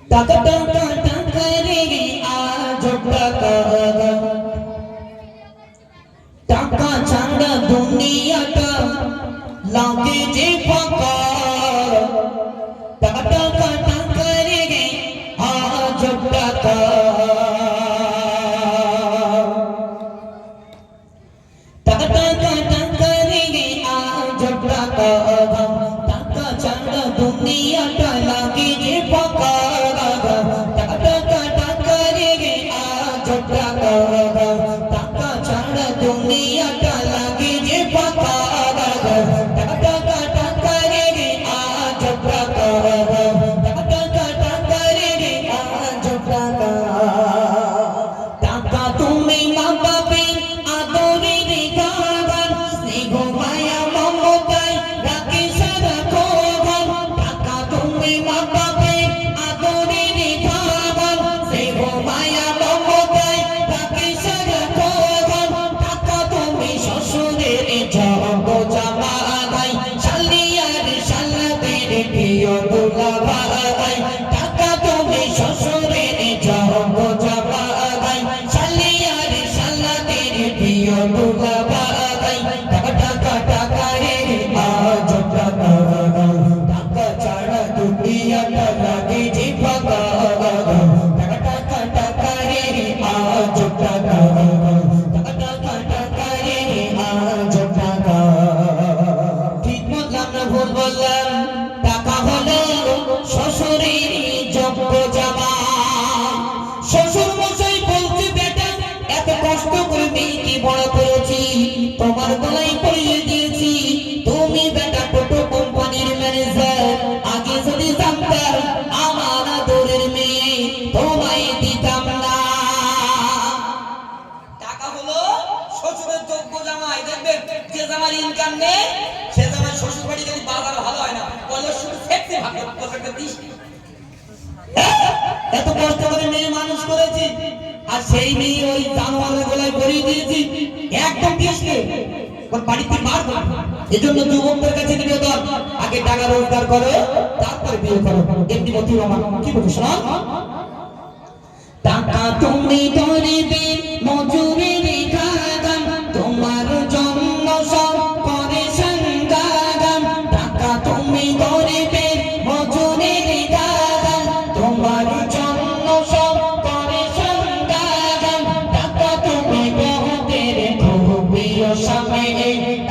টাকা টাকা টাকা রে আজ টাকা টাকা ছাড়া দুনিয়াটা লাগে যে ফাঁকা টাকা টাকা টাকা রে আজ টাকা টাকা টাকা টাকা রে আজ টাকা টাকা ছাড়া দুনিয়াটা লাগে যে ফাঁকা টাকা টাকা টাকা রে আজ টাকা টাকা ছাড়া দুনিয়াটা লাগে যে ফাঁকা টাকা টাকা টাকা রে আজ টাকা টাকা টাকা টাকা রে আজ টাকা টাকা তুমি মা বাপের আদরের গান স্নেহ মায়া মমতায় রাখে সারাক্ষণ টাকা তুমি মা বাপের আদরের গান স্নেহ মায়া মমতায় রাখে সারাক্ষণ টাকা তুমি শ্বশুরের জব জামাই শালিয়ার শালাদের প্রিয় দুলাভাই টাকা তুমি শ্বশুরের জব জামাই শালিয়ার শালাদের প্রিয় দুলাভাই টাকা টাকা টাকা রে আজ টাকা টাকা ছাড়া দুনিয়াটা লাগে যে ফাঁকা টাকা টাকা টাকা রে আজ টাকা টাকা টাকা টাকা রে আজ টাকা ঠিক বললাম না ভুল বললাম টাকা হলো শ্বশুরের যোগ্য জামা শ্বশুর মশাই বলছে বেটা এত কষ্ট করে মেয়েকে বড় করেছি তোমার গলায় পরিয়ে দিয়েছি তুমি বেটা টোটো কোম্পানির ম্যানেজার আগে যদি জানতাম আমার আদরের মেয়ে তোমায় দিতাম না টাকা হলো শ্বশুরের যোগ্য জামাই দেখবেন যে জামার ইনকাম নেই সে জামাই শ্বশুর বাড়ি গেলে বাজার ভালো হয় না বলে শুধু ফেকতে ভাবে বছরটা দিস এত কষ্ট করে মেয়ে মানুষ করেছি আর সেই মেয়ে ওই জানোয়ারের গলায় পরিয়ে দিয়েছি একদম দিয়েছে ওর বাড়িতে মার এজন্য যুবকদের কাছে নিবেদন আগে টাকা রোজগার করো তারপরে বিয়ে করো এমনি মতি আমার কি বলছো শোনো টাকা তুমি ধরিবে মজুরির গান তোমার জন্য সব করে সংগান টাকা তুমি ধরিবে মজুরির গান তোমার জন্য সব করে সংগান টাকা তুমি বহুদের খুব প্রিয় স্বামী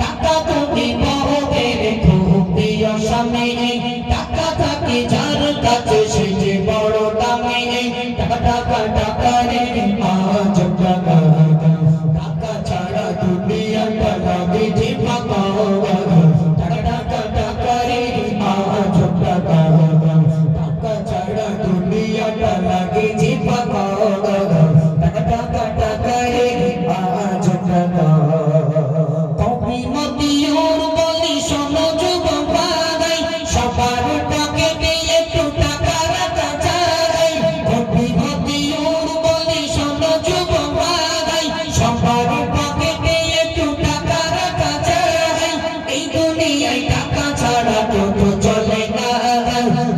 টাকা তুমি বহুদের খুব প্রিয় স্বামী টাকা থাকে যার কাছে সে যে বড় দামি টাকা টাকা টাকা রে আজ টাকা টাকা ছাড়া দুনিয়াটা লাগে যে ফাঁকা টাকা টাকা টাকা রে আজ টাকা টাকা ছাড়া দুনিয়াটা লাগে যে ফাঁকা টাকা টাকা টাকা রে আজ টাকা কবি মতিউর বলি শোনো যুবক ভাই সবার পকেটে একটু টাকা রাখা চাই কবি মতিউর বলি শোনো যুবক ভাই সবার পকেটে একটু টাকা রাখা চাই এই দুনিয়ায় টাকা ছাড়া কেউ তো চলে না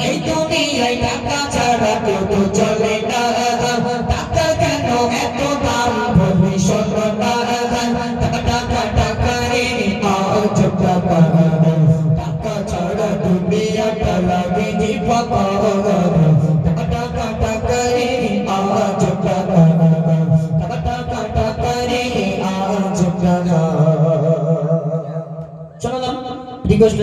এই দুনিয়ায় টাকা ছাড়া কেউ তো চলে না টাকা কেন এত দাম বলি শোনো না টাকা টাকা টাকা রে আজ টাকা টাকা ছাড়া দুনিয়াটা লাগে যে ফাঁকা টাকা টাকা টাকা রে আজ টাকা টাকা টাকা টাকা রে আজ টাকা শোনো না রিকোয়েস্ট